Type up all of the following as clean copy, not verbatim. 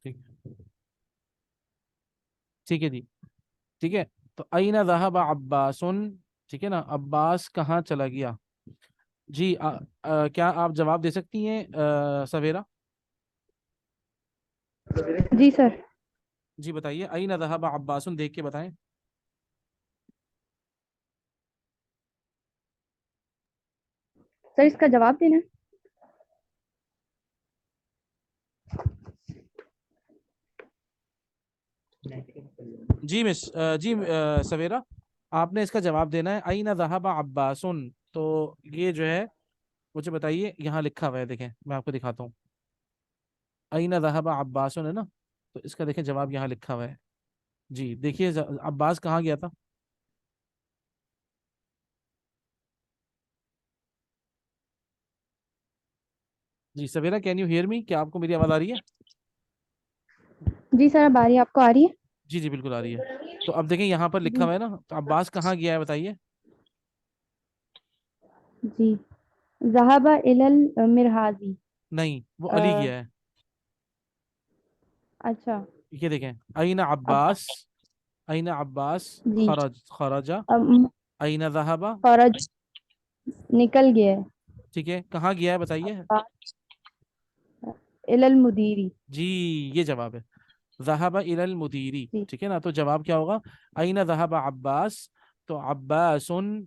ठीक ठीक है जी। ठीक है। तो अईना ज़हब अब्बासुन, ठीक है ना, अब्बास कहाँ चला गया। जी क्या आप जवाब दे सकती हैं सवेरा। जी सर। जी बताइए, अईना ज़हब अब्बासुन देख के बताएं। सर इसका जवाब देना है। जी मिस सवेरा, आपने इसका जवाब देना है, अईना ज़हब अब्बासुन। तो ये जो है, मुझे बताइए, यहाँ लिखा हुआ है, देखें मैं आपको दिखाता हूँ। अईना ज़हब अब्बासुन है ना, तो इसका देखें जवाब यहाँ लिखा हुआ है। जी देखिए, अब्बास कहाँ गया था। जी सवेरा, कैन यू हियर मी, क्या आपको मेरी आवाज़ आ रही है। जी सर, अब आ रही है, आपको आ रही है? जी जी बिल्कुल आ रही है। तो अब देखें यहाँ पर लिखा जी। हुआ है ना, तो अब्बास कहाँ गया है बताइए। जी, ज़हाबा इलल मिरहाजी। नहीं, वो अ, अली गया है। अच्छा। ये देखें, अईना अब अब्बास, अईना अब्बास जी, खराजा, अब अईना ज़हबा। फौरज निकल गया है। ठीक है, कहाँ गया है बताइए। अब्बास इलल मुदीरी। जी ये जवाब है, ज़हबा इलल मुदीरी। जी। ठीक है ना, तो जवाब क्या होगा, अईना ज़हबा अब्बास, तो अब्बासुन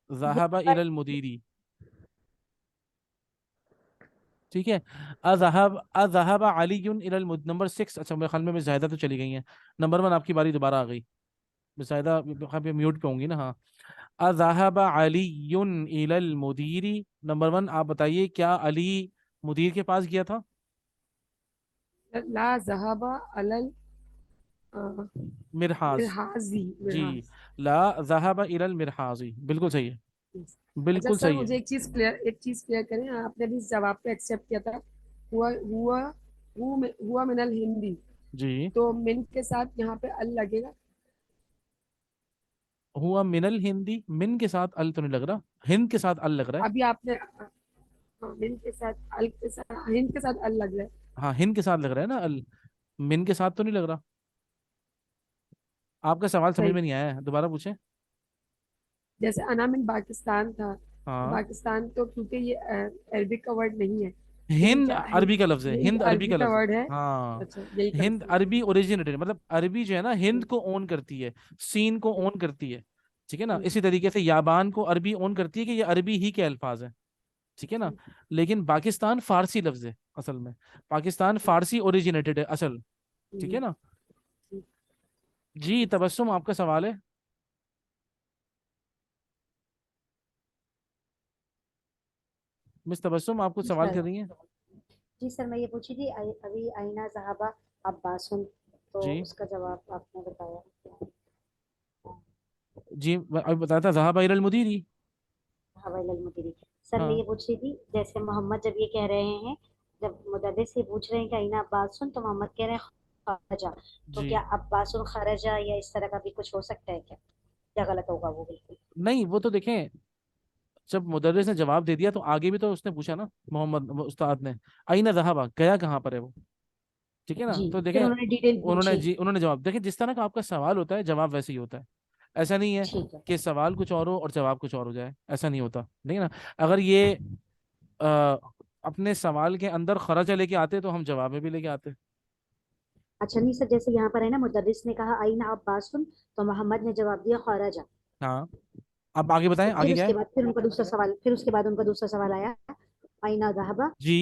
ज़हबा इलल मुदीरी। ठीक है। अज़हब अलीयुन इलल नंबर 6। अच्छा मेरे ख्याल में मिस जायदा तो चली गई हैं। नंबर 1 आपकी बारी दोबारा आ गई। मिस जायदा वहाँ पे म्यूट पे होंगी ना, हाँ। अज़हब अलीयुन इलल मुदीरी, नंबर 1 आप बताइए, क्या अली मुदीर के पास गया था। ला ज़हाबा अलल मिरहाज। मिरहाजी जी, मिरहाज। ला ज़हब इलल मिरहाजी, बिल्कुल सही है। अच्छा बिल्कुल सर, सही है। मुझे एक चीज क्लियर करें, आपने भी इस जवाब पे एक्सेप्ट किया था। हुआ हुआ हुआ मिनल हिंदी, जी, तो मिन के साथ यहाँ पे अल लगेगा। हुआ मिनल हिंदी, मिन के साथ अल तो नहीं लग रहा, हिंद के साथ अल लग रहा है। अभी आपने मिन के साथ अल के साथ हिंद के साथ अल लग रहा है। हाँ हिंद के साथ लग रहा है ना अल, मिन के साथ तो नहीं लग रहा। आपका सवाल समझ सही। में नहीं आया है, दोबारा पूछें। जैसे अना मिन पाकिस्तान था, तो हाँ, पाकिस्तान तो क्योंकि ये अरबिक का वर्ड नहीं है, लेकिन हिंद क्या अरबी का लफ्ज है, हिंद हिंद अरबी अरबी का का लफ्ज है। वर्ड है। हाँ, अच्छा, यही हिंद कंफ्यूजन अरबी है। ओरिजिनेटेड, मतलब अरबी जो है ना, हिंद हम्म, को ओन करती है, सीन को हम्म, ओन करती है। ठीक है ना, हम्म, इसी तरीके से याबान को अरबी ओन करती है कि ये अरबी ही के अल्फाज हैं। ठीक है ना। हम्म, लेकिन पाकिस्तान फारसी लफ्ज है असल में, पाकिस्तान फारसी ओरिजिनेटेड है असल। ठीक है हम्म, ना। हम्म, जी तबस्सुम, आपका सवाल है। मिस तबस्सुम, आप कुछ जी सवाल सर। कर रही हैं। जी सर, मैं ये पूछी थी अभी आईना जहाबा अब्बासुन, तो जी उसका जवाब आपने बताया। जी, अभी बताया था ज़हाबा इलल मुदीरी। हवाई मुदीरी। सर मैं हाँ ये पूछ रही थी, जैसे मोहम्मद जब ये कह रहे हैं, जब मुदर्रिस से पूछ रहे हैं कि आईना अब्बासुन, तो मोहम्मद कह रहे हैं खरजा। तो जी, क्या अब्बासुन खरजा या इस तरह का भी कुछ हो सकता है क्या, या गलत होगा वो बिल्कुल? नहीं वो तो देखें, जब मुदर्रिस ने जवाब दे दिया तो आगे भी तो उसने पूछा ना, मोहम्मद उस्ताद ने, अईना ज़हाबा, गया कहाँ पर है वो। ठीक है ना, जी, तो फिर देखें, उन्होंने डिटेल उन्होंने पूछी। जी उन्होंने जवाब, देखें जिस तरह का आपका सवाल होता है जवाब वैसे ही होता है। ऐसा नहीं है ठीक है। कि सवाल कुछ और हो और जवाब कुछ और हो जाए, ऐसा नहीं होता, नहीं ना। अगर ये अ, अपने सवाल के अंदर खर्चा लेके आते तो हम जवाब में भी लेके आते। अच्छा नहीं सर, जैसे यहाँ पर है ना, मुदर्रिस ने कहा आईना अब्बासुन, तो मोहम्मद ने जवाब दिया खरजा। हाँ, अब आगे बताएं, तो आगे क्या है। फिर उसके बाद उनका दूसरा सवाल आया, आईना ज़हाबा। जी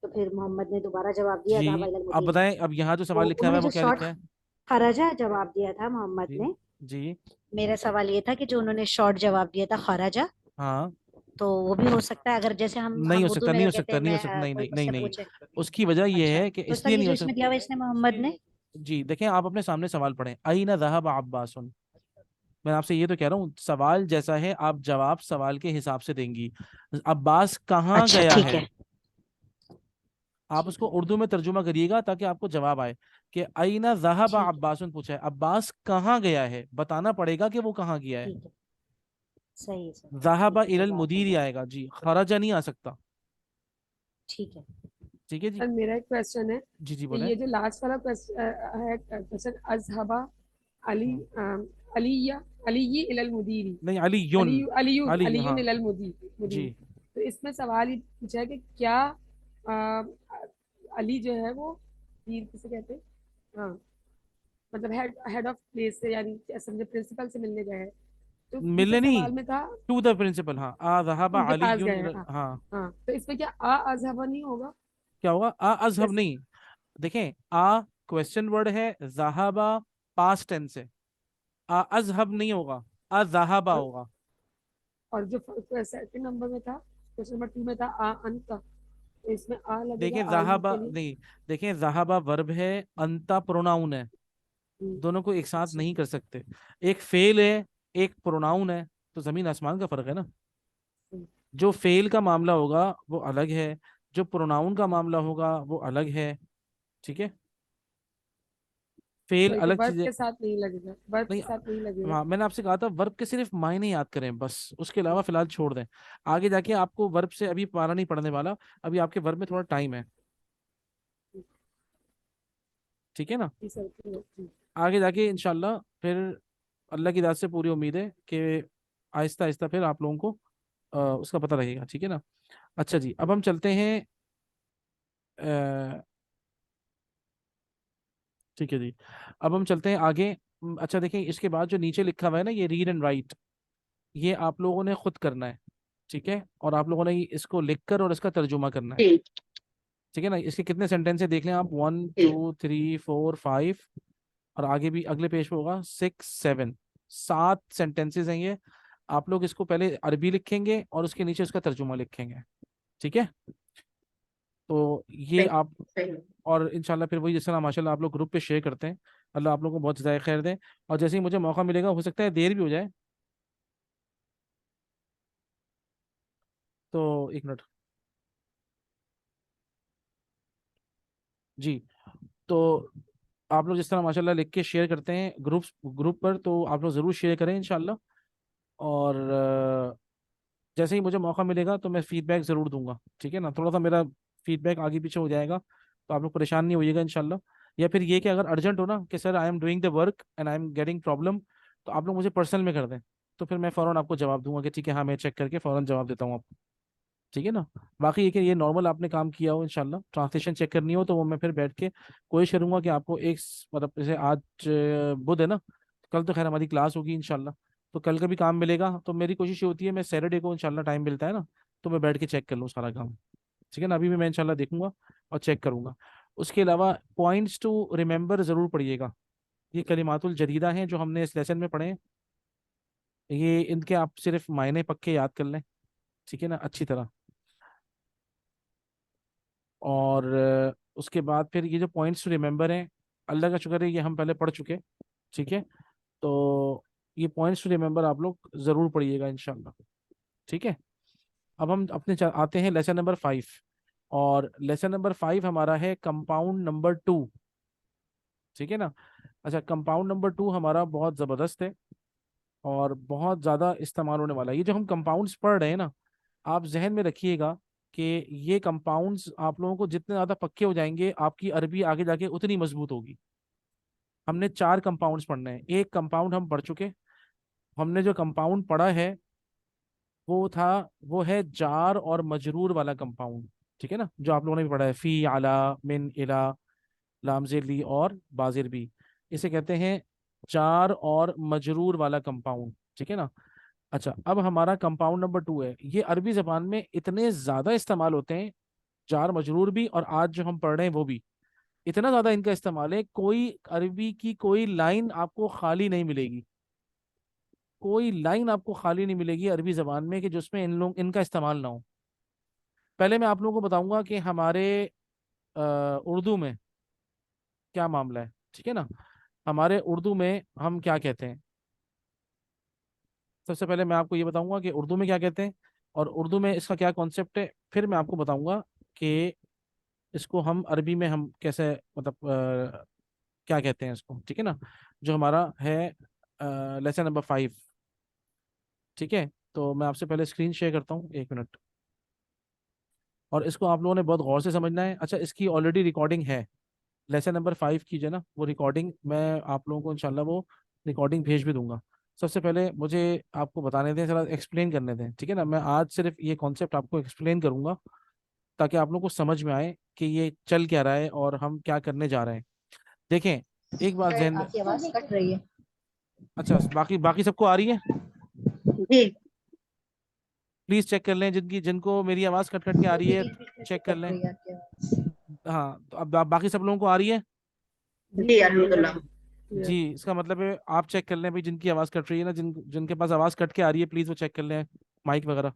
तो फिर मोहम्मद ने दोबारा जवाब दिया जी, ज़हाबा इलल अब मुदीरी। बताएं, अब यहाँ जो तो सवाल लिखा हुआ उन्होंने है वो जो क्या शॉर्ट लिखा है। खराजा जवाब दिया था मोहम्मद जी ने, जी, मेरा सवाल ये था कि जो उन्होंने शॉर्ट जवाब दिया था खराजा, हाँ, तो वो भी हो सकता है, अगर जैसे नहीं हम हो उर्दू सकता, में नहीं अगर हो कहते सकता, हैं, नहीं हो मैं सकता, नहीं कोई नहीं नहीं मुझसे नहीं। पूछे। उसकी वजह यह अच्छा, है कि तो सर इसलिए ये नहीं जो हो इसमें सकता। दिया हुआ इसने मोहम्मद ने। जी देखें, आप अपने सामने सवाल पढ़ें, अईना ज़हब अब्बासुन। मैं आपसे ये तो कह रहा हूँ, सवाल जैसा है आप जवाब सवाल के हिसाब से देंगी। अब्बास कहाँ अच्छा गया ठीक है, है। आप ठीक उसको है। उर्दू में तर्जुमा करिएगा ताकि आपको जवाब आए। कि अईना ज़हब ठीक है। अब्बासुन पूछा है, अब्बास कहाँ गया है, बताना पड़ेगा कि वो कहाँ गया है। ठीक है। सही है सर। ज़हब ठीक है, इलल जजाक मुदीर अल्लाह। आएगा जी, खराजा नहीं आ सकता। ठीक है। ठीक है जी। सर मेरा एक क्वेश्चन है जी जी कि बोले। ये जो लास्ट वाला क्वेश्चन अजहबा अली अलिया अली इलल मुदीरी नहीं, अली युन। अलियुन अली, हाँ। अलियुन इलल मुदीरी। जी। तो इसमें सवाल ये पूछा है कि क्या अ, अली जो है वो पीर किसे कहते हैं? हाँ, मतलब हेड हेड ऑफ प्लेस से, यानी समझे प्रिंसिपल से मिलने गए हैं। तो मिलने दूसरे नहीं, सवाल में था टू द प्रिंसिपल, हाँ, आ ज़हाबा उनके अली पास युन गए हैं। हाँ हाँ। हाँ, तो इसमें क्या आ अजहबा नहीं होगा? क्या होगा? आ अजहब जैसे नहीं। देखें, आ क्वेश्चन वर्ड है, ज़हाबा पास्ट टेंस है, आ अजहब नहीं होगा, आ ज़हाबा और होगा। और जो सेकंड नंबर में था, क्वेश्चन नंबर 2 में था आ अंत, तो इसमें आ लगेगा देखें आई ज़हाबा के लिए। नहीं, देखें ज़हाबा वर्ब है, अंता प्रोनाउन है, हम्म, दोनों को एक साथ अच्छा। नहीं कर सकते। एक फेल है, एक प्रोनाउन है, तो जमीन आसमान का फर्क है ना। हम्म, जो फेल का मामला होगा वो अलग है, जो प्रोनाउन का मामला होगा वो अलग है। ठीक है, फेल वही तो अलग वर्ब चीज है। के साथ नहीं लगेगा, वर्ब नहीं, के साथ नहीं लगेगा। हाँ, मैंने आपसे कहा था वर्ब के सिर्फ मायने याद करें बस, उसके अलावा फिलहाल छोड़ दें। आगे जाके आपको वर्ब से अभी पारा नहीं पड़ने वाला, अभी आपके वर्ब में थोड़ा टाइम है। ठीक है ना। जी सर। आगे जाके इंशाल्लाह फिर अल्लाह की दाद से पूरी उम्मीद है कि आहिस्ता आहिस्ता फिर आप लोगों को उसका पता लगेगा। ठीक है ना। अच्छा जी, अब हम चलते हैं। अ, ठीक है जी, अब हम चलते हैं आगे। अच्छा देखें, इसके बाद जो नीचे लिखा हुआ है ना, ये रीड एंड राइट, ये आप लोगों ने खुद करना है। ठीक है, और आप लोगों ने इसको लिखकर और इसका तर्जुमा करना है। ठीक है ना। इसके कितने सेंटेंस है देख लें आप, 1 2 3 4 5, और आगे भी अगले पेज पे होगा 6 7, 7 सेंटेंसेस हैं ये। आप लोग इसको पहले अरबी लिखेंगे और उसके नीचे उसका तर्जुमा लिखेंगे। ठीक है, तो ये आप, और इंशाल्लाह फिर वही जिस तरह माशाल्लाह आप लोग ग्रुप पे शेयर करते हैं, अल्लाह आप लोगों को बहुत ज़्यादा खैर दे। और जैसे ही मुझे मौका मिलेगा, हो सकता है देर भी हो जाए, तो एक मिनट। जी, तो आप लोग जिस तरह माशाल्लाह लिख के शेयर करते हैं ग्रुप पर, तो आप लोग ज़रूर शेयर करें इंशाल्लाह। और जैसे ही मुझे मौका मिलेगा तो मैं फीडबैक ज़रूर दूंगा। ठीक है ना, थोड़ा सा मेरा फीडबैक आगे पीछे हो जाएगा, तो आप लोग परेशान नहीं होइएगा इंशाल्लाह। या फिर ये कि अगर अर्जेंट हो ना कि sir I am doing the work and I am getting problem, तो आप लोग मुझे पर्सनल में कर दें, तो फिर मैं फ़ौरन आपको जवाब दूंगा कि ठीक है, हाँ, मैं चेक करके फ़ौरन जवाब देता हूँ आपको। ठीक है ना। बाकी ये कि ये नॉर्मल आपने काम किया हो, इंशाल्लाह ट्रांसलेशन चेक करनी हो तो वो मैं फिर बैठ के कोशिश करूंगा कि आपको एक मतलब जैसे आज बुध है ना, कल तो खैर हमारी क्लास होगी इंशाल्लाह, तो कल का भी काम मिलेगा, तो मेरी कोशिश ये होती है मैं सैटरडे को इंशाल्लाह टाइम मिलता है ना, तो मैं बैठ के चेक कर लूँ सारा काम। ठीक है ना, अभी भी मैं इंशाल्लाह देखूंगा और चेक करूंगा। उसके अलावा पॉइंट्स टू रिमेंबर ज़रूर पढ़िएगा, ये कलिमातुल जदीदा हैं जो हमने इस लेसन में पढ़े हैं, ये इनके आप सिर्फ मायने पक्के याद कर लें। ठीक है ना, अच्छी तरह। और उसके बाद फिर ये जो पॉइंट्स टू रिमेंबर हैं, अल्लाह का शुक्र है ये हम पहले पढ़ चुके। ठीक है, तो ये पॉइंट्स टू रिमेंबर आप लोग ज़रूर पढ़िएगा इंशाल्लाह। ठीक है, अब हम अपने आते हैं लेसन नंबर 5, और लेसन नंबर 5 हमारा है कंपाउंड नंबर 2। ठीक है ना। अच्छा, कंपाउंड नंबर 2 हमारा बहुत ज़बरदस्त है और बहुत ज़्यादा इस्तेमाल होने वाला है। ये जो हम कंपाउंड्स पढ़ रहे हैं ना, आप जहन में रखिएगा कि ये कंपाउंड्स आप लोगों को जितने ज़्यादा पक्के हो जाएंगे, आपकी अरबी आगे जाके उतनी मजबूत होगी। हमने 4 कंपाउंड्स पढ़ने हैं, एक कंपाउंड हम पढ़ चुके। हमने जो कंपाउंड पढ़ा है वो था, वो है जार और मजरूर वाला कंपाउंड। ठीक है ना, जो आप लोगों ने भी पढ़ा है, फी, अला, मिन, इला, लामजेर ली और बाजिर भी, इसे कहते हैं जार और मजरूर वाला कंपाउंड। ठीक है ना। अच्छा, अब हमारा कंपाउंड नंबर 2 है, ये अरबी जबान में इतने ज्यादा इस्तेमाल होते हैं, जार मजरूर भी और आज जो हम पढ़ रहे हैं वो भी, इतना ज्यादा इनका इस्तेमाल है, कोई अरबी की कोई लाइन आपको खाली नहीं मिलेगी, कोई लाइन आपको खाली नहीं मिलेगी अरबी जबान में कि जिसमें इन लोग इनका इस्तेमाल ना हो। पहले मैं आप लोगों को बताऊंगा कि हमारे उर्दू में क्या मामला है। ठीक है ना, हमारे उर्दू में हम क्या कहते हैं। सबसे पहले मैं आपको ये बताऊंगा कि उर्दू में क्या कहते हैं और उर्दू में इसका क्या कॉन्सेप्ट है, फिर मैं आपको बताऊंगा कि इसको हम अरबी में हम कैसे, मतलब क्या कहते हैं इसको। ठीक है ना, जो हमारा है लेसन नंबर 5। ठीक है, तो मैं आपसे पहले स्क्रीन शेयर करता हूँ, एक मिनट। और इसको आप लोगों ने बहुत गौर से समझना है। अच्छा, इसकी ऑलरेडी रिकॉर्डिंग है, लेसन नंबर 5 की जो है ना, वो रिकॉर्डिंग मैं आप लोगों को इंशाल्लाह वो रिकॉर्डिंग भेज भी दूंगा। सबसे पहले मुझे आपको बताने दें, जरा एक्सप्लेन करने दें, ठीक है ना। मैं आज सिर्फ ये कॉन्सेप्ट आपको एक्सप्लेन करूंगा ताकि आप लोगों को समझ में आए कि ये चल क्या रहा है और हम क्या करने जा रहे हैं। देखें, एक बात जहन में, आपकी आवाज कट रही है। अच्छा बाकी बाकी सबको आ रही है? जी। प्लीज चेक कर लें, जिनको मेरी आवाज़ कट कट के आ रही है, बीच बीच में से चेक कर कट लें। रही है आपकी आवाज। हाँ, तो अब बाकी सब लोगों को आ रही है? जी अल्हम्दुलिल्लाह। जी, इसका मतलब है आप चेक कर लें भाई, जिनकी आवाज़ कट रही है ना, जिनके पास आवाज़ कट के आ रही है, प्लीज़ वो चेक कर लें माइक वगैरह।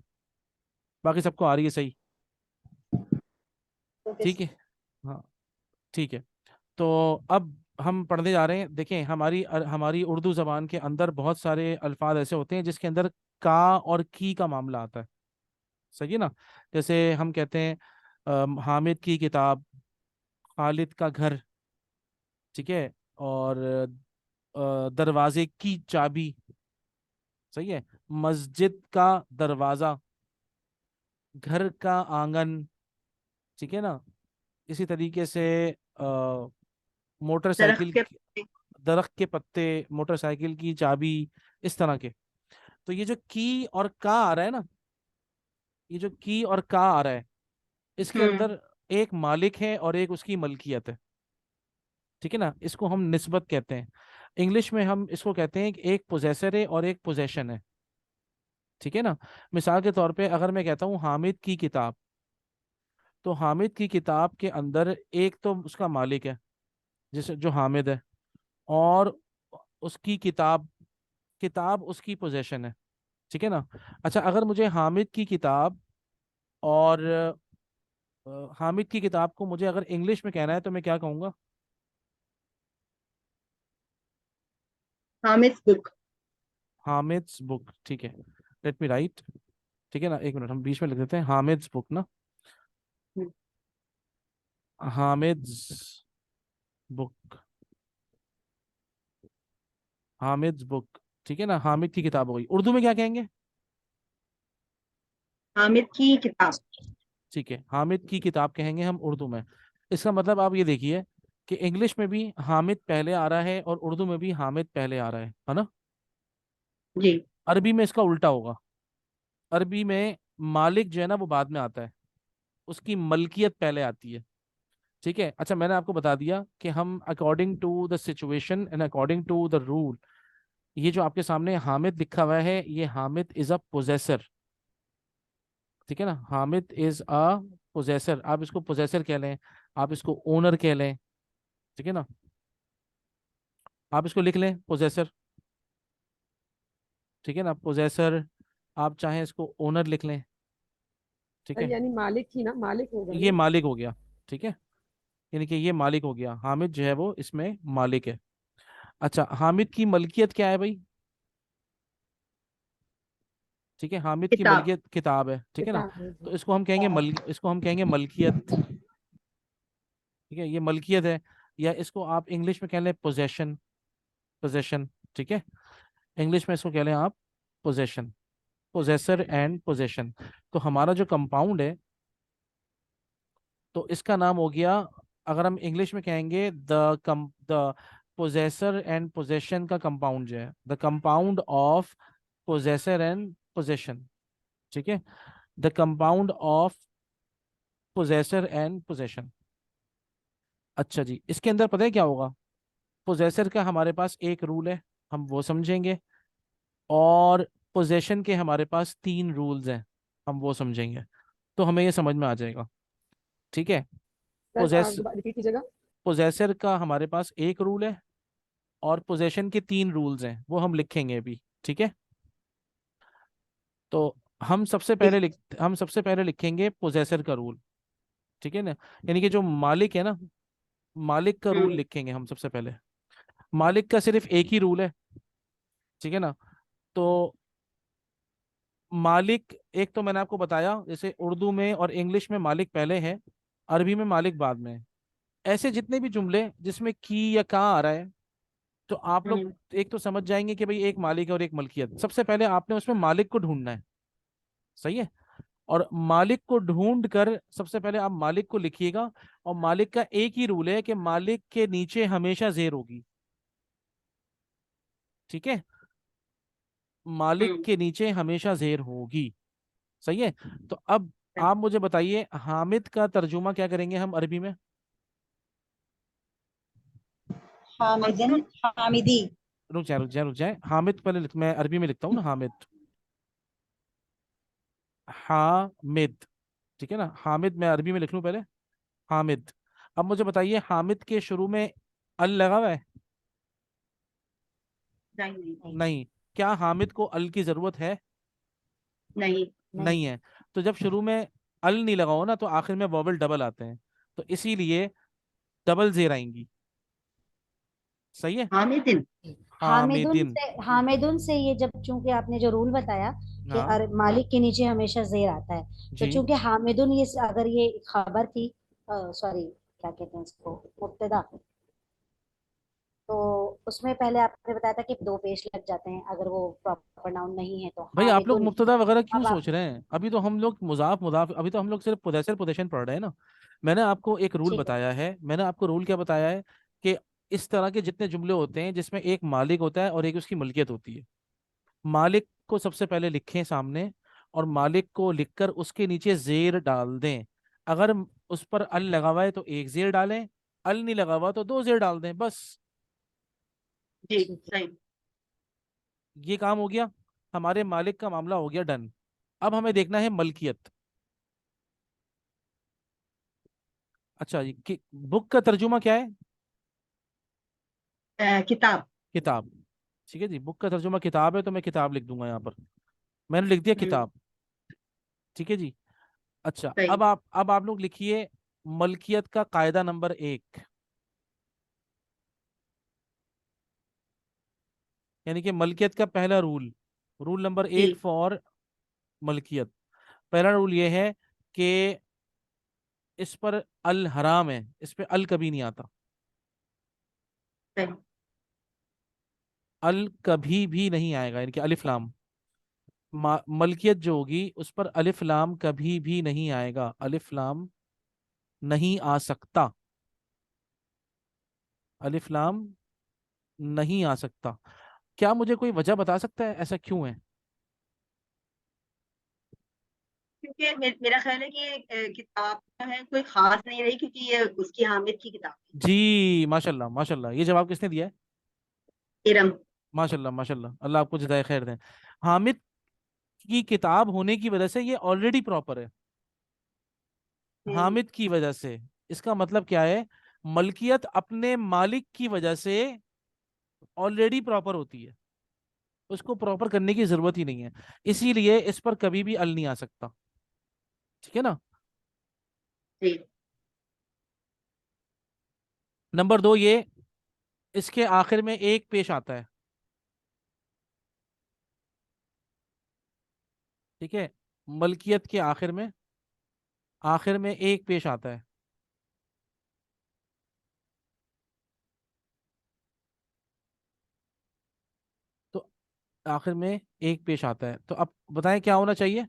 बाकी सबको आ रही है सही? ओके ठीक है, हाँ ठीक है। तो अब हम पढ़ने जा रहे हैं। देखें, हमारी उर्दू ज़बान के अंदर बहुत सारे अल्फाज ऐसे होते हैं जिसके अंदर का और की का मामला आता है, सही है ना। जैसे हम कहते हैं हामिद की किताब, खालिद का घर, ठीक है, और दरवाजे की चाबी, सही है, मस्जिद का दरवाजा, घर का आंगन, ठीक है ना। इसी तरीके से दरख्त मोटरसाइकिल के दरख्त के पत्ते, मोटरसाइकिल की चाबी, इस तरह के। तो ये जो की और का आ रहा है ना, ये जो की और का आ रहा है, इसके हम्म अंदर एक मालिक है और एक उसकी मलकियत है, ठीक है ना। इसको हम निस्बत कहते हैं। इंग्लिश में हम इसको कहते हैं कि एक पोजेसर है और एक पोजेशन है, ठीक है ना। मिसाल के तौर पे अगर मैं कहता हूँ हामिद की किताब, तो हामिद की किताब के अंदर एक तो उसका मालिक है, जिसे जो हामिद है, और उसकी किताब, किताब उसकी पोजेशन है, ठीक है ना। अच्छा, अगर मुझे हामिद की किताब और हामिद की किताब को मुझे अगर इंग्लिश में कहना है तो मैं क्या कहूँगा? हामिद बुक। हामिद्स बुक, ठीक है, लेट मी राइट, ठीक है ना। एक मिनट, हम बीच में लिख देते हैं हामिद्स बुक ना, हामिद्स बुक, हामिद्स बुक, ठीक है ना। हामिद की किताब हो गई। उर्दू में क्या कहेंगे? हामिद की किताब। ठीक है, हामिद की किताब कहेंगे हम उर्दू में। इसका मतलब आप ये देखिए कि इंग्लिश में भी हामिद पहले आ रहा है और उर्दू में भी हामिद पहले आ रहा है ना। जी। अरबी में इसका उल्टा होगा। अरबी में मालिक जो है ना वो बाद में आता है, उसकी मलकियत पहले आती है, ठीक है। अच्छा, मैंने आपको बता दिया कि हम according to the situation and according to the rule, ये जो आपके सामने हामिद लिखा हुआ है, ये हामिद इज अ पोजेसर, ठीक है ना। हामिद इज अ पोजेसर, आप इसको पोजेसर कह लें, आप इसको ओनर कह लें, ठीक है ना। आप इसको लिख लें पोजेसर, ठीक है ना, पोजेसर। आप चाहें इसको ओनर लिख लें, ठीक है। यानी मालिक ही ना, मालिक होगा ये ना। मालिक हो गया, ठीक है, यानी कि ये मालिक हो गया, हामिद जो है वो इसमें मालिक है। अच्छा, हामिद की मलकियत क्या है भाई? ठीक है, हामिद की किताब। मलकियत किताब है, ठीक है ना। किताब है तो जी। इसको हम कहेंगे मलकियत, ठीक है, ये मलकियत है। या इसको आप इंग्लिश में कह लें पोजेशन, पोजेशन, ठीक है। इंग्लिश में इसको कह लें आप पोजेशन, पोजेसर एंड पोजेशन। तो हमारा जो कंपाउंड है, तो इसका नाम हो गया, अगर हम इंग्लिश में कहेंगे द पोजेसर एंड पोजेशन का कंपाउंड जो है, the compound of possessor and possession, ठीक है, the compound of possessor and possession. अच्छा जी, इसके अंदर पता है क्या होगा? पोजेसर का हमारे पास एक रूल है, हम वो समझेंगे, और पोजेशन के हमारे पास 3 रूल्स हैं, हम वो समझेंगे। तो हमें ये समझ में आ जाएगा, ठीक है। सर आप पोजेस रिपीट कीजिएगा। पोजेसर का हमारे पास एक रूल है और पोजेशन के 3 रूल्स हैं, वो हम लिखेंगे अभी, ठीक है। तो हम सबसे पहले लिखेंगे पोजेसर का रूल, ठीक है ना। यानी कि जो मालिक है ना, मालिक का रूल हम्म लिखेंगे हम सबसे पहले। मालिक का सिर्फ एक ही रूल है, ठीक है ना। तो मालिक, एक तो मैंने आपको बताया, जैसे उर्दू में और इंग्लिश में मालिक पहले है, अरबी में मालिक बाद में है। ऐसे जितने भी जुमले जिसमें की या का आ रहा है, तो आप लोग हम्म एक तो समझ जाएंगे कि भाई एक मालिक है और एक मलकियत। सबसे पहले आपने उसमें मालिक को ढूंढना है, सही है। और मालिक को ढूंढ कर सबसे पहले आप मालिक को लिखिएगा, और मालिक का एक ही रूल है कि मालिक के नीचे हमेशा जेर होगी। ठीक है, मालिक हम्म के नीचे हमेशा जेर होगी। सही है। तो अब आप मुझे बताइए, हामिद का तर्जुमा क्या करेंगे हम अरबी में? हामिदन हामिदी। रुक जाए, हामिद पहले मैं अरबी में लिखता हूँ ना, हामिद, हामिद। ठीक है ना, हामिद मैं अरबी में लिख लूँ पहले, हामिद। अब मुझे बताइए, हामिद के शुरू में अल लगा हुआ है? नहीं नहीं नहीं नहीं। क्या हामिद को अल की जरूरत है? नहीं। नहीं। नहीं है। तो जब शुरू में अल नहीं लगाओ ना, तो आखिर में वॉवल डबल आते हैं, तो इसीलिए डबल जेर आएंगी। सही है। हामिदिन। हामिदिन। हामिदुन से ये जब, चूंकि आपने जो रूल बताया कि हाँ मालिक के नीचे हमेशा जेर आता है, तो जी। चूंकि हामिदुन ये अगर ये खबर थी, सॉरी क्या कहते हैं इसको, मुब्तदा, तो उसमें पहले आपने बताया था कि दो पेश लग जाते हैं अगर वो प्रॉपर नाउन नहीं है, तो भाई आप लोग हामिदुन। मुब्तदा वगैरह क्यों अब आप, सोच रहे हैं? अभी तो हम लोग मुजाफ मुजाफ, अभी तो हम लोग सिर्फ पोजेसर पोजीशन पढ़ रहे हैं ना। मैंने आपको एक रूल ठीक है। बताया है, मैंने आपको रूल क्या बताया है, कि इस तरह के जितने जुमले होते हैं जिसमें एक मालिक होता है और एक उसकी मलकियत होती है, मालिक को सबसे पहले लिखें सामने, और मालिक को लिखकर उसके नीचे जेर डाल दें। अगर उस पर अल लगा हुआ है तो एक जेर डालें, अल नहीं लगा हुआ तो दो जेर डाल दें, बस। जी ठीक है। सही। ये काम हो गया, हमारे मालिक का मामला हो गया डन। अब हमें देखना है मलकियत। अच्छा जी, बुक का तर्जुमा क्या है? किताब। किताब। ठीक है जी, बुक का तर्जुमा किताब है, तो मैं किताब लिख दूंगा यहाँ पर। मैंने लिख दिया हम्म किताब। ठीक है जी। अच्छा, सही। अब आप लोग लिखिए मलकियत का कायदा नंबर 1, यानी कि मलकियत का पहला rule, rule number 1 G for मलकियत। पहला रूल ये है कि इस पर अल हराम है, इस पे अल कभी नहीं आता। सही। अल कभी भी नहीं आएगा, यानी कि अलिफ लाम। मलकियत जो होगी उस पर अलिफ लाम कभी भी नहीं आएगा, अलिफ लाम नहीं आ सकता, अलिफ लाम नहीं आ सकता। क्या मुझे कोई वजह बता सकता है ऐसा क्यों है? क्योंकि मेरा ख्याल है कि ये किताब जो है कोई खास नहीं रही, क्योंकि ये उसकी हामिद की किताब जी, माशाल्लाह माशाल्लाह, ये जवाब किसने दिया है? है। इरम। माशाल्लाह माशाल्लाह, अल्लाह आपको जज़ाए खैर दें। हामिद की किताब होने की वजह से ये ऑलरेडी प्रॉपर है, हम्म हामिद की वजह से। इसका मतलब क्या है, मलकियत अपने मालिक की वजह से ऑलरेडी प्रॉपर होती है, उसको प्रॉपर करने की जरूरत ही नहीं है, इसीलिए इस पर कभी भी अल नहीं आ सकता। ठीक है ना। जी नंबर 2 ये, इसके आखिर में एक पेश आता है। ठीक है, मलकियत के आखिर में एक पेश आता है। तो आखिर में एक पेश आता है, तो अब बताएं क्या होना चाहिए?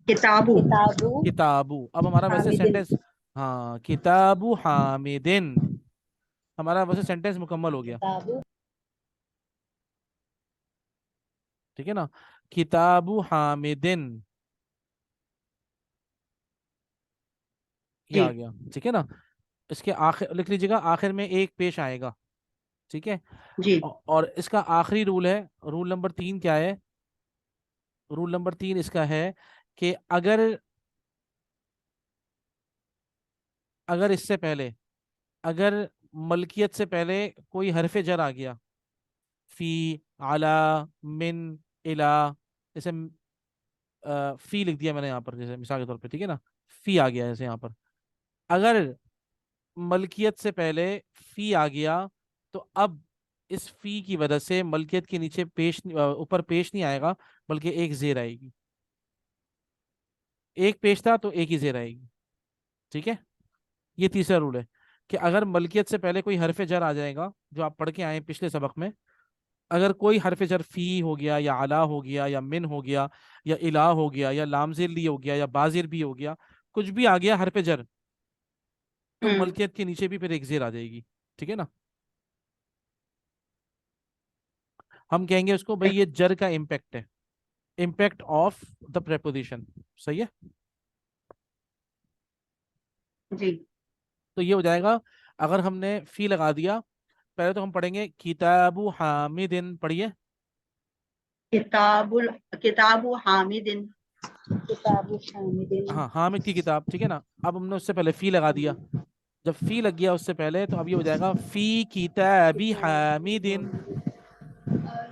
किताबू। किताबु किताबू। अब हमारा वैसे हामिदिन। सेंटेंस, हाँ, किताबू हामिदिन, हमारा वैसे सेंटेंस मुकम्मल हो गया। किताबु। ठीक है ना, किताबू हामिदिन, ये जी आ गया। ठीक है ना, इसके आखिर लिख लीजिएगा, आखिर में एक पेश आएगा। ठीक है। जी और इसका आखिरी रूल है, रूल नंबर 3 क्या है? रूल नंबर 3 इसका है कि अगर अगर इससे पहले, अगर मलकियत से पहले कोई हरफ जर आ गया, फी, आला, मिन, इला, जैसे फी लिख दिया मैंने यहाँ पर जैसे मिसाल के तौर पे, ठीक है ना, फी आ गया जैसे यहाँ पर, अगर मलकियत से पहले फी आ गया, तो अब इस फी की वजह से मलकियत के नीचे ऊपर पेश नहीं आएगा, बल्कि एक जेर आएगी। एक पेश था तो एक ही जेर आएगी। ठीक है। ये तीसरा रूल है कि अगर मलकियत से पहले कोई हरफ जर आ जाएगा, जो आप पढ़ के आए हैं पिछले सबक में, अगर कोई हरफ जर फी हो गया या अला हो गया या मिन हो गया या इला हो गया या लामजिर ली हो गया या बाजिर भी हो गया, कुछ भी आ गया हरफ जर, तो हम्म। मलकियत के नीचे भी फिर एक जेर आ जाएगी। ठीक है ना। हम कहेंगे उसको भाई ये जर का इम्पैक्ट है, इम्पैक्ट ऑफ द प्रेपोजिशन। सही है। जी। तो ये हो जाएगा। अगर हमने फी लगा दिया, पहले तो हम पढ़ेंगे किताबु हामिदिन, पढ़िए। किताबुल किताबु हामिदिन। किताब शामिदिन। हाँ, हामिद की किताब। ठीक है ना। अब हमने उससे पहले फी लगा दिया। जब फी लग गया उससे पहले, तो अब ये हो जाएगा फी किताबी हामिदिन।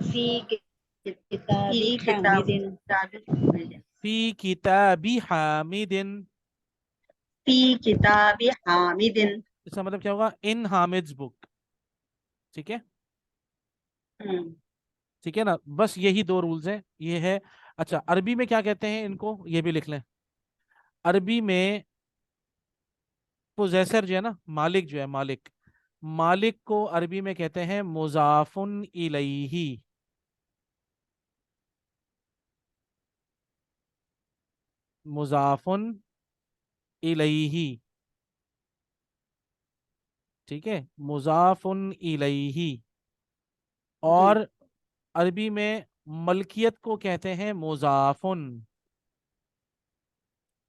फी किताब फी किताब हामिदिन। किताब हामिदिन। फी किताबी हामिदिन। फी किताब हामिदिन। इसका मतलब क्या होगा? इन हामिद्स बुक। ठीक है। हम्म। ठीक है ना। बस यही दो रूल्स हैं, ये है। अच्छा, अरबी में क्या कहते हैं इनको, ये भी लिख लें। अरबी में पोजेसर जो है ना, मालिक जो है, मालिक, मालिक को अरबी में कहते हैं मुजाफुन इलैही। मुजाफुन इलैही। ठीक है, मुजाफुन इलैही। जी। और अरबी में मलकियत को कहते हैं मुजाफुन।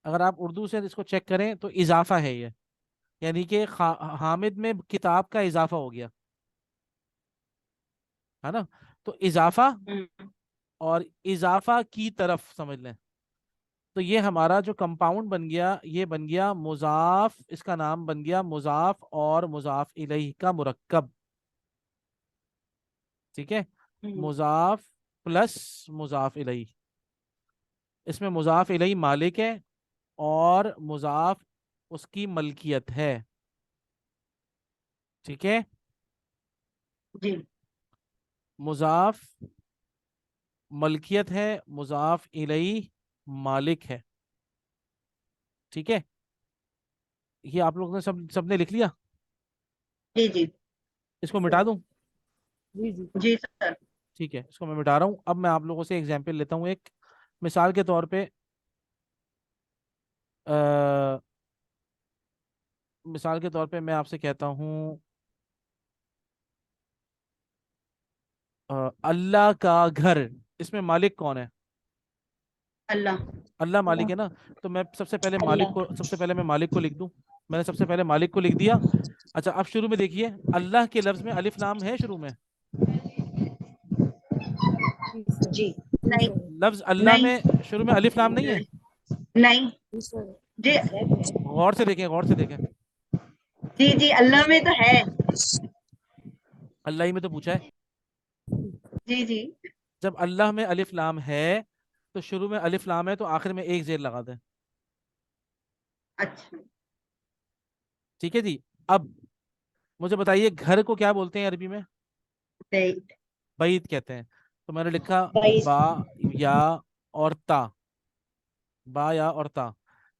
अगर आप उर्दू से इसको चेक करें तो इजाफा है ये, यानी कि हामिद में किताब का इजाफा हो गया, है ना। तो इजाफा हम्म। और इजाफा की तरफ समझ लें। तो ये हमारा जो कंपाउंड बन गया, ये बन गया मुजाफ, इसका नाम बन गया मुजाफ और मुजाफ इलैहि का मुरक्कब। ठीक है। हम्म। मुजाफ प्लस मुजाफ इलैहि। इसमें मुजाफ इलैहि मालिक है और मुजाफ उसकी मलकियत है। ठीक है। जी। मुजाफ मलकियत है, मुजाफ इलैहि मालिक है। ठीक है। ये आप लोगों ने सबने लिख लिया। जी। जी। इसको मिटा सर। दूं? जी जी। जी सर। ठीक है, इसको मैं मिटा रहा हूं। अब मैं आप लोगों से एग्जाम्पल लेता हूं एक। मिसाल के तौर पे आ, मिसाल के तौर पे मैं आपसे कहता हूं अल्लाह का घर, इसमें मालिक कौन है? अल्लाह। अल्लाह मालिक अल्लाह। है ना। तो मैं अल्लाह। सबसे पहले मैं मालिक को लिख दूं। मैंने सबसे पहले मालिक को लिख दिया। अच्छा, अब शुरू में देखिए, अल्लाह के लफ्ज में अलिफ लाम है शुरू में? जी सर। जी। जी नहीं। सर। लफ्ज अल्लाह नहीं। में शुरू में अलिफ लाम नहीं है? नहीं। जी सर। जी। गौर से देखें, गौर से देखें। जी। जी अल्लाह में तो है। अल्लाह ही में तो पूछा है। जी। जी। जब अल्लाह में अलिफ लाम है, तो शुरू में अलिफ लाम है तो आखिर में एक जेर लगा दें। अच्छा। ठीक है जी। अब मुझे बताइए, घर को क्या बोलते हैं अरबी में? सही। बैत कहते हैं। तो मैंने लिखा बाईस। बा या और ता, बा या और ता।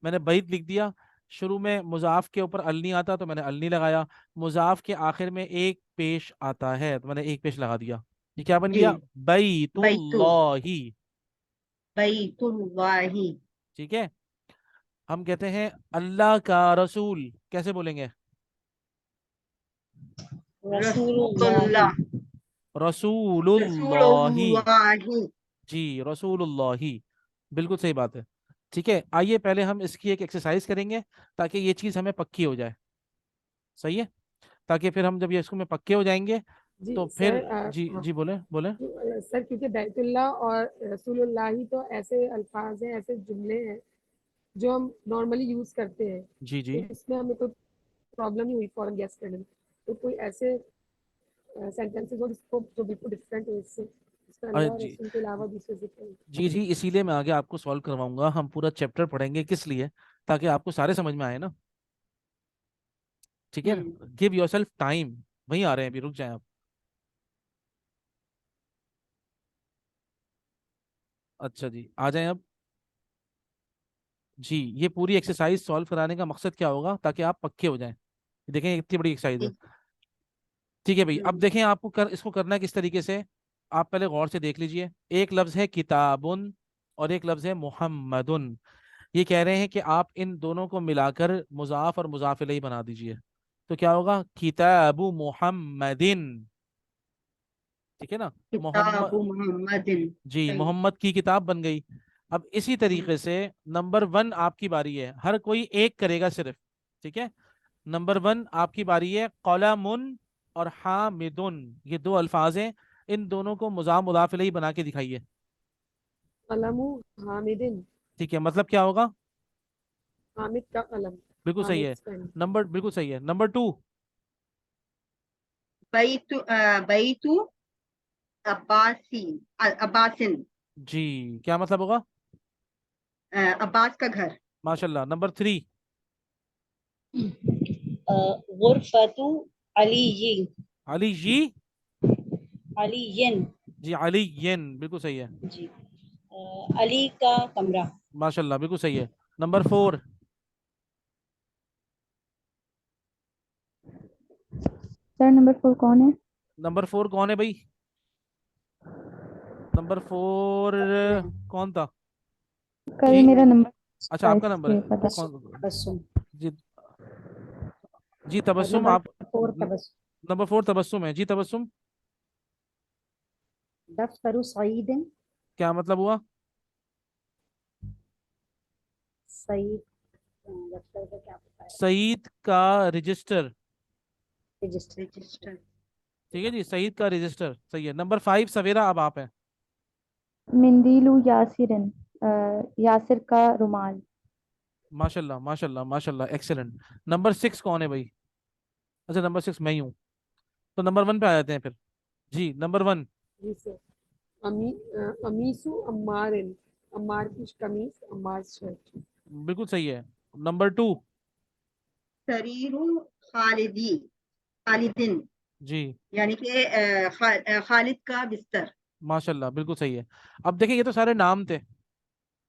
मैंने बैत लिख दिया। शुरू में मुजाफ के ऊपर अल नहीं आता तो मैंने अल नहीं लगाया। मुजाफ के आखिर में एक पेश आता है तो मैंने एक पेश लगा दिया। ये क्या बन जी। गया? बैतुल बैतुल्लाही। बैतुल्लाही। ठीक है। हम कहते हैं अल्लाह का रसूल, कैसे बोलेंगे? रसूलुल्लाह। रसूलुल्लाह। रसूलुल्लाही। रसूलुल्लाही। जी, रसूलुल्लाही। बिल्कुल सही बात है। ठीक है, आइए पहले हम इसकी एक एक्सरसाइज करेंगे ताकि ये चीज़ हमें पक्की हो जाए। सही है। ताकि फिर हम जब ये इसको में पक्के हो जाएंगे जी तो फिर। सर। जी हाँ। जी, बोले बोले। सर, क्योंकि बैतुल्लाह और रसूलुल्लाही तो ऐसे अल्फाज हैं, ऐसे जुमले हैं जो हम नॉर्मली यूज करते हैं, जी जी। तो इसमें हमें कोई प्रॉब्लम नहीं हुई फॉरन गैस करने में। तो कोई ऐसे सेंटेंसेस हो जिसको जो बिल्कुल डिफरेंट हो इससे, इसका अरे अल्लाह और जी रसूल के अलावा दूसरे जिक्र हो। जी जी, इसीलिए मैं आगे आपको सॉल्व करवाऊंगा। हम पूरा चैप्टर पढ़ेंगे, किस लिए? ताकि आपको सारे समझ में आए ना। ठीक है ना। Hmm. Give yourself time. वहीं आ रहे हैं, अभी रुक जाएं आप। अच्छा जी, आ जाएं अब। जी, ये पूरी एक्सरसाइज सॉल्व कराने का मकसद क्या होगा, ताकि आप पक्के हो जाएं। देखें, इतनी बड़ी एक्सरसाइज है। जी। ठीक है भाई, अब हम्म। देखें आपको इसको करना है किस तरीके से। आप पहले गौर से देख लीजिए, एक लफ्ज है किताबुन और एक लफ्ज है मुहम्मदुन। ये कह रहे हैं कि आप इन दोनों को मिलाकर मुजाफ और मुजाफ इलैहि बना दीजिए। तो क्या होगा, किताबु मुहम्मदिन। ठीक है ना, किताबु मोहम्मद। मोहम्मदिन। जी, सही। मोहम्मद की किताब बन गई। अब इसी तरीके से नंबर वन आपकी बारी है, हर कोई एक करेगा सिर्फ। ठीक है, नंबर वन आपकी बारी है। कलमुन और हामिदुन, ये दो अल्फाज हैं, इन दोनों को मुजाफ मुदाफ इलैहि बना के दिखाइए। कलमु हामिदिन, ठीक है, मतलब क्या होगा? हामिद का कलम, बिल्कुल सही हामिद है। पेन। नंबर बिल्कुल सही है। Number two. बैतु बैतु अब्बासी अब्बासिन। जी, क्या मतलब होगा? अब्बास का घर। माशाल्लाह। Number three. गुरफतु अली अली जी। अलीयन जी, अली बिल्कुल सही है। जी अली का कमरा। माशाल्लाह, बिल्कुल सही है। Number four. सर नंबर 4 कौन है? नंबर फोर कौन है भाई? नंबर फोर मैं कौन था? कल जी, मेरा नंबर अच्छा था आपका नंबर है। इसलिए पता। कौन? तबस्सुम जी, जी तबस्सुम नंबर आप। 4 तबस्सुम नंबर फोर तबस्सुम है। जी तबस्सुम, दफ्तरु सईद क्या मतलब हुआ? सईद दफ्तर का क्या पता है सईद का रजिस्टर। रजिस्टर। रजिस्टर। ठीक है जी, सईद का रजिस्टर सही है। नंबर फाइव सवेरा, अब आप हैं। मिंदीलू यासिरन, यासिर का रुमाल। माशाल्लाह माशाल्लाह माशाल्लाह, एक्सेलेंट। नंबर सिक्स कौन है भाई? अच्छा, नंबर सिक्स मैं ही हूँ। तो नंबर वन पे आ जाते हैं फिर। जी, नंबर वन। जी सर। अमीसु अम्मारिन, अम्मार की कमीज, अम्मार शर्ट। बिल्कुल सही है। Number to. सरीरु खालिदी खालिदिन, जी, यानी कि खालिद का बिस्तर। माशाल्लाह, बिल्कुल सही है। अब देखिए, ये तो सारे नाम थे।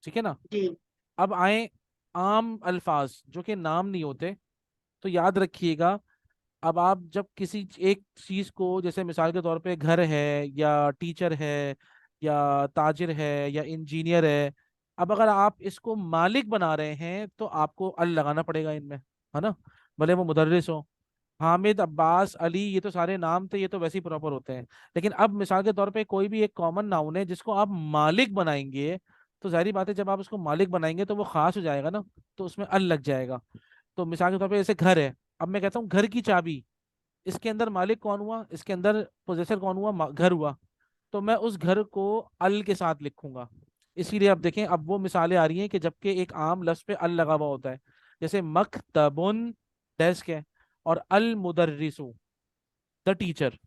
ठीक है ना। जी। अब आए आम अल्फाज जो कि नाम नहीं होते। तो याद रखिएगा, अब आप जब किसी एक चीज को, जैसे मिसाल के तौर पे घर है या टीचर है या ताजिर है या इंजीनियर है, अब अगर आप इसको मालिक बना रहे हैं तो आपको अल लगाना पड़ेगा इनमें, है ना। भले वो मुदर्रिस हो। हामिद, अब्बास, अली, ये तो सारे नाम थे, ये तो वैसे ही प्रॉपर होते हैं। लेकिन अब मिसाल के तौर पे कोई भी एक कॉमन नाउन है जिसको आप मालिक बनाएंगे, तो जाहिर बात है जब आप उसको मालिक बनाएंगे तो वो खास हो जाएगा ना, तो उसमें अल लग जाएगा। तो मिसाल के तौर पे जैसे घर है, अब मैं कहता हूँ घर की चाबी, इसके अंदर मालिक कौन हुआ, इसके अंदर पोजेसर कौन हुआ, घर हुआ। तो मैं उस घर को अल के साथ लिखूंगा। इसीलिए अब देखें, अब वो मिसालें आ रही हैं कि जबकि एक आम लफ्ज पे अल लगा हुआ होता है। जैसे मकतबुन, डेस्क है, और अल मुदर्रिसु, द टीचर।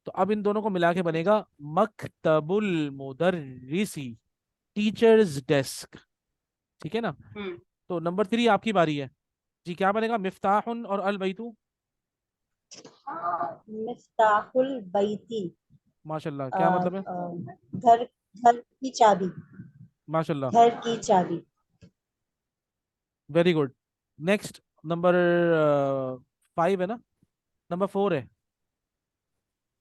तो अब इन दोनों को मिला के बनेगा मकतबुल मुदर्रिसी, टीचर्स डेस्क। ठीक है ना। हम्म। तो नंबर थ्री आपकी बारी है। जी, क्या बनेगा? मिफ्ताहुन और अल बैतु। मिफ्ताहुल बैती माशाल्लाह, अ, क्या मतलब है? घर घर की चाबी। माशाल्लाह, घर की चाबी। Very good. Next, number five है ना? नंबर फोर है।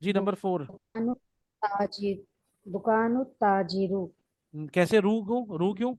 जी, नंबर फोर। दुकानु ताजिर दुकानु ताजिरु कैसे रू क्यों, रू क्यों?